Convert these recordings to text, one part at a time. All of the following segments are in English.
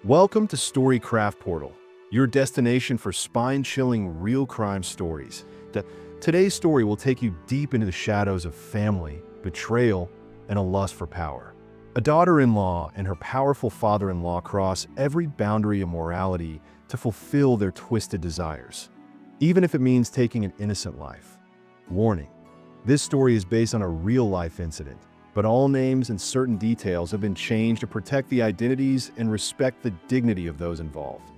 Welcome to Storycraft Portal, your destination for spine-chilling real crime stories. Today's story will take you deep into the shadows of family, betrayal, and a lust for power. A daughter-in-law and her powerful father-in-law cross every boundary of morality to fulfill their twisted desires, even if it means taking an innocent life. Warning: this story is based on a real-life incident, but all names and certain details have been changed to protect the identities and respect the dignity of those involved.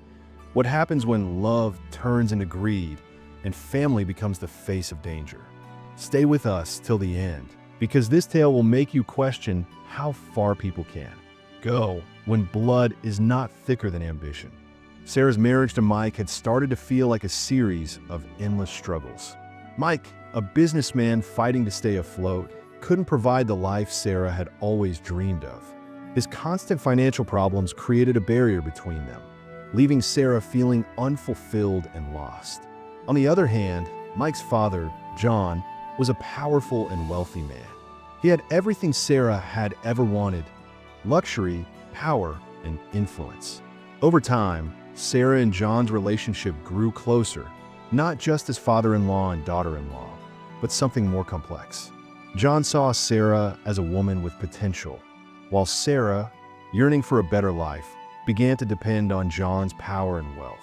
What happens when love turns into greed and family becomes the face of danger? Stay with us till the end, because this tale will make you question how far people can go when blood is not thicker than ambition. Sarah's marriage to Mike had started to feel like a series of endless struggles. Mike, a businessman fighting to stay afloat, couldn't provide the life Sarah had always dreamed of. His constant financial problems created a barrier between them, leaving Sarah feeling unfulfilled and lost. On the other hand, Mike's father, John, was a powerful and wealthy man. He had everything Sarah had ever wanted: luxury, power, and influence. Over time, Sarah and John's relationship grew closer, not just as father-in-law and daughter-in-law, but something more complex. John saw Sarah as a woman with potential, while Sarah, yearning for a better life, began to depend on John's power and wealth.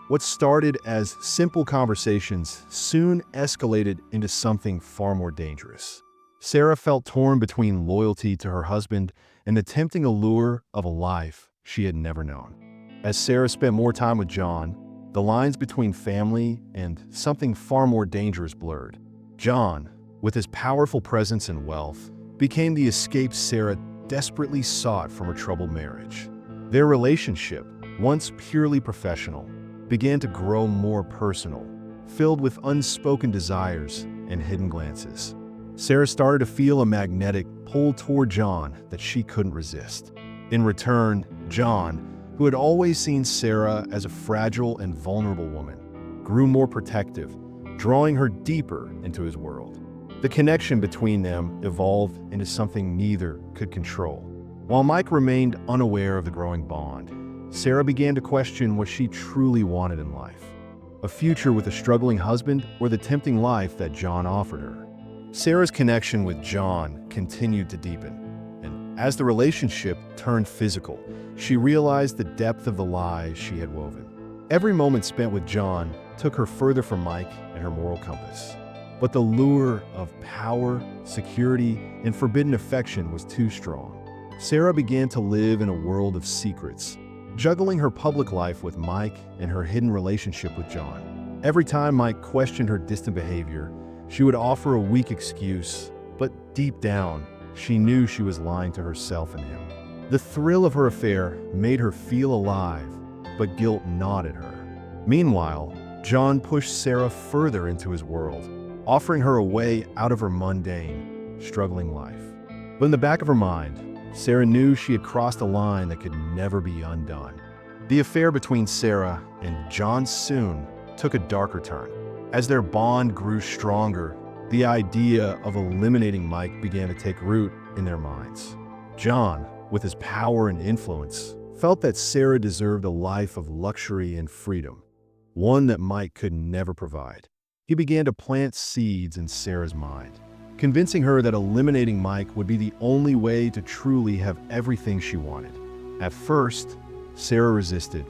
What started as simple conversations soon escalated into something far more dangerous. Sarah felt torn between loyalty to her husband and the tempting allure of a life she had never known. As Sarah spent more time with John, the lines between family and something far more dangerous blurred. John, with his powerful presence and wealth, became the escape Sarah desperately sought from her troubled marriage. Their relationship, once purely professional, began to grow more personal, filled with unspoken desires and hidden glances. Sarah started to feel a magnetic pull toward John that she couldn't resist. In return, John, who had always seen Sarah as a fragile and vulnerable woman, grew more protective, drawing her deeper into his world. The connection between them evolved into something neither could control. While Mike remained unaware of the growing bond, Sarah began to question what she truly wanted in life: a future with a struggling husband or the tempting life that John offered her. Sarah's connection with John continued to deepen, and as the relationship turned physical, she realized the depth of the lies she had woven. Every moment spent with John took her further from Mike and her moral compass. But the lure of power, security, and forbidden affection was too strong. Sarah began to live in a world of secrets, juggling her public life with Mike and her hidden relationship with John. Every time Mike questioned her distant behavior, she would offer a weak excuse, but deep down, she knew she was lying to herself and him. The thrill of her affair made her feel alive, but guilt gnawed at her. Meanwhile, John pushed Sarah further into his world, offering her a way out of her mundane, struggling life. But in the back of her mind, Sarah knew she had crossed a line that could never be undone. The affair between Sarah and John soon took a darker turn. As their bond grew stronger, the idea of eliminating Mike began to take root in their minds. John, with his power and influence, felt that Sarah deserved a life of luxury and freedom, one that Mike could never provide. He began to plant seeds in Sarah's mind, convincing her that eliminating Mike would be the only way to truly have everything she wanted. At first, Sarah resisted,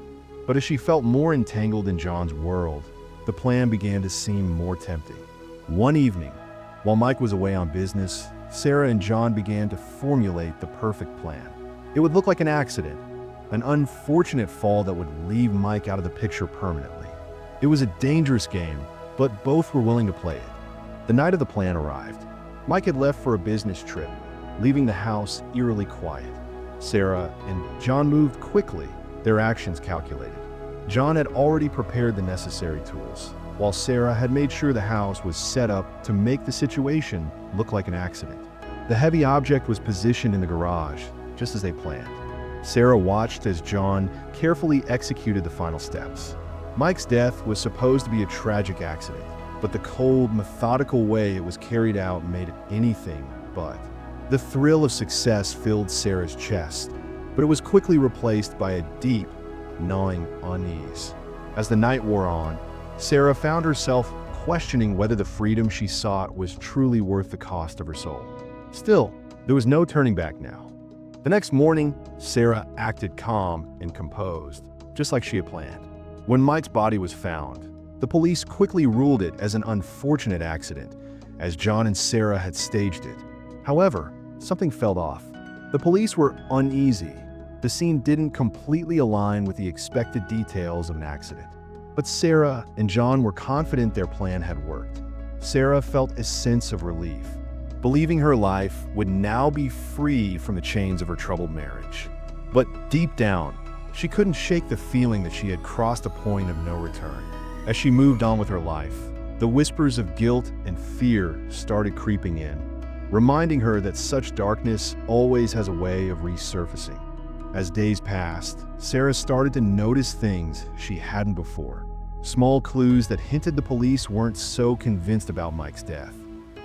but as she felt more entangled in John's world, the plan began to seem more tempting. One evening, while Mike was away on business, Sarah and John began to formulate the perfect plan. It would look like an accident, an unfortunate fall that would leave Mike out of the picture permanently. It was a dangerous game, but both were willing to play it. The night of the plan arrived. Mike had left for a business trip, leaving the house eerily quiet. Sarah and John moved quickly, their actions calculated. John had already prepared the necessary tools, while Sarah had made sure the house was set up to make the situation look like an accident. The heavy object was positioned in the garage, just as they planned. Sarah watched as John carefully executed the final steps. Mike's death was supposed to be a tragic accident, but the cold, methodical way it was carried out made it anything but. The thrill of success filled Sarah's chest, but it was quickly replaced by a deep, gnawing unease. As the night wore on, Sarah found herself questioning whether the freedom she sought was truly worth the cost of her soul. Still, there was no turning back now. The next morning, Sarah acted calm and composed, just like she had planned. When Mike's body was found, the police quickly ruled it as an unfortunate accident, as John and Sarah had staged it. However, something felt off. The police were uneasy. The scene didn't completely align with the expected details of an accident. But Sarah and John were confident their plan had worked. Sarah felt a sense of relief, believing her life would now be free from the chains of her troubled marriage. But deep down, she couldn't shake the feeling that she had crossed a point of no return. As she moved on with her life, the whispers of guilt and fear started creeping in, reminding her that such darkness always has a way of resurfacing. As days passed, Sarah started to notice things she hadn't before. Small clues that hinted the police weren't so convinced about Mike's death.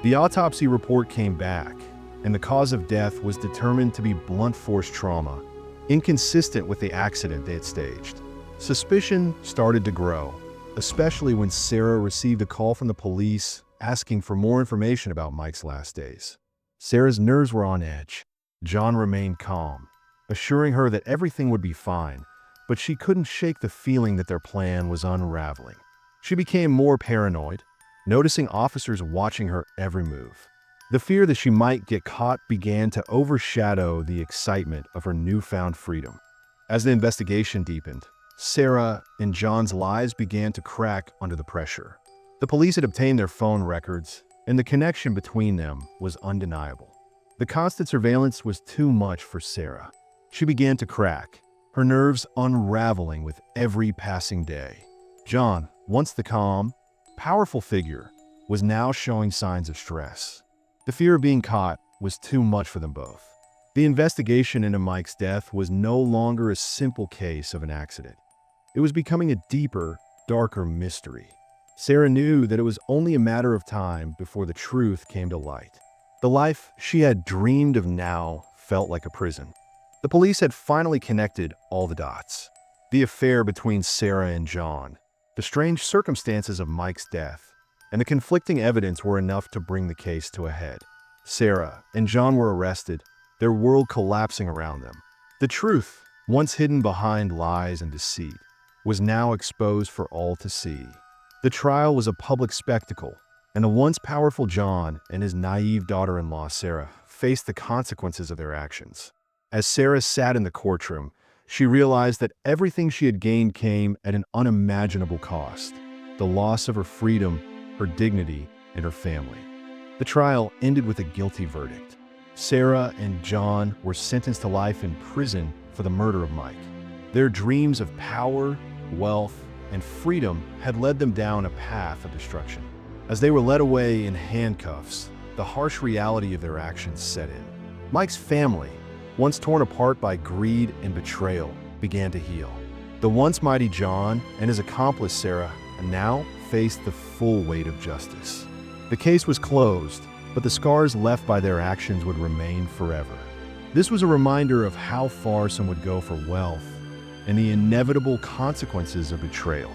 The autopsy report came back, and the cause of death was determined to be blunt force trauma, inconsistent with the accident they had staged. Suspicion started to grow, especially when Sarah received a call from the police asking for more information about Mike's last days. Sarah's nerves were on edge. John remained calm, assuring her that everything would be fine, but she couldn't shake the feeling that their plan was unraveling. She became more paranoid, noticing officers watching her every move. The fear that she might get caught began to overshadow the excitement of her newfound freedom. As the investigation deepened, Sarah and John's lives began to crack under the pressure. The police had obtained their phone records, and the connection between them was undeniable. The constant surveillance was too much for Sarah. She began to crack, her nerves unraveling with every passing day. John, once the calm, powerful figure, was now showing signs of stress. The fear of being caught was too much for them both. The investigation into Mike's death was no longer a simple case of an accident. It was becoming a deeper, darker mystery. Sarah knew that it was only a matter of time before the truth came to light. The life she had dreamed of now felt like a prison. The police had finally connected all the dots. The affair between Sarah and John, the strange circumstances of Mike's death, and the conflicting evidence were enough to bring the case to a head. Sarah and John were arrested, their world collapsing around them. The truth, once hidden behind lies and deceit, was now exposed for all to see. The trial was a public spectacle, and the once powerful John and his naive daughter-in-law Sarah faced the consequences of their actions. As Sarah sat in the courtroom, she realized that everything she had gained came at an unimaginable cost: the loss of her freedom, her dignity, and her family. The trial ended with a guilty verdict. Sarah and John were sentenced to life in prison for the murder of Mike. Their dreams of power, wealth, and freedom had led them down a path of destruction. As they were led away in handcuffs, the harsh reality of their actions set in. Mike's family, once torn apart by greed and betrayal, began to heal. The once mighty John and his accomplice Sarah now faced the full weight of justice. The case was closed, but the scars left by their actions would remain forever. This was a reminder of how far some would go for wealth and the inevitable consequences of betrayal.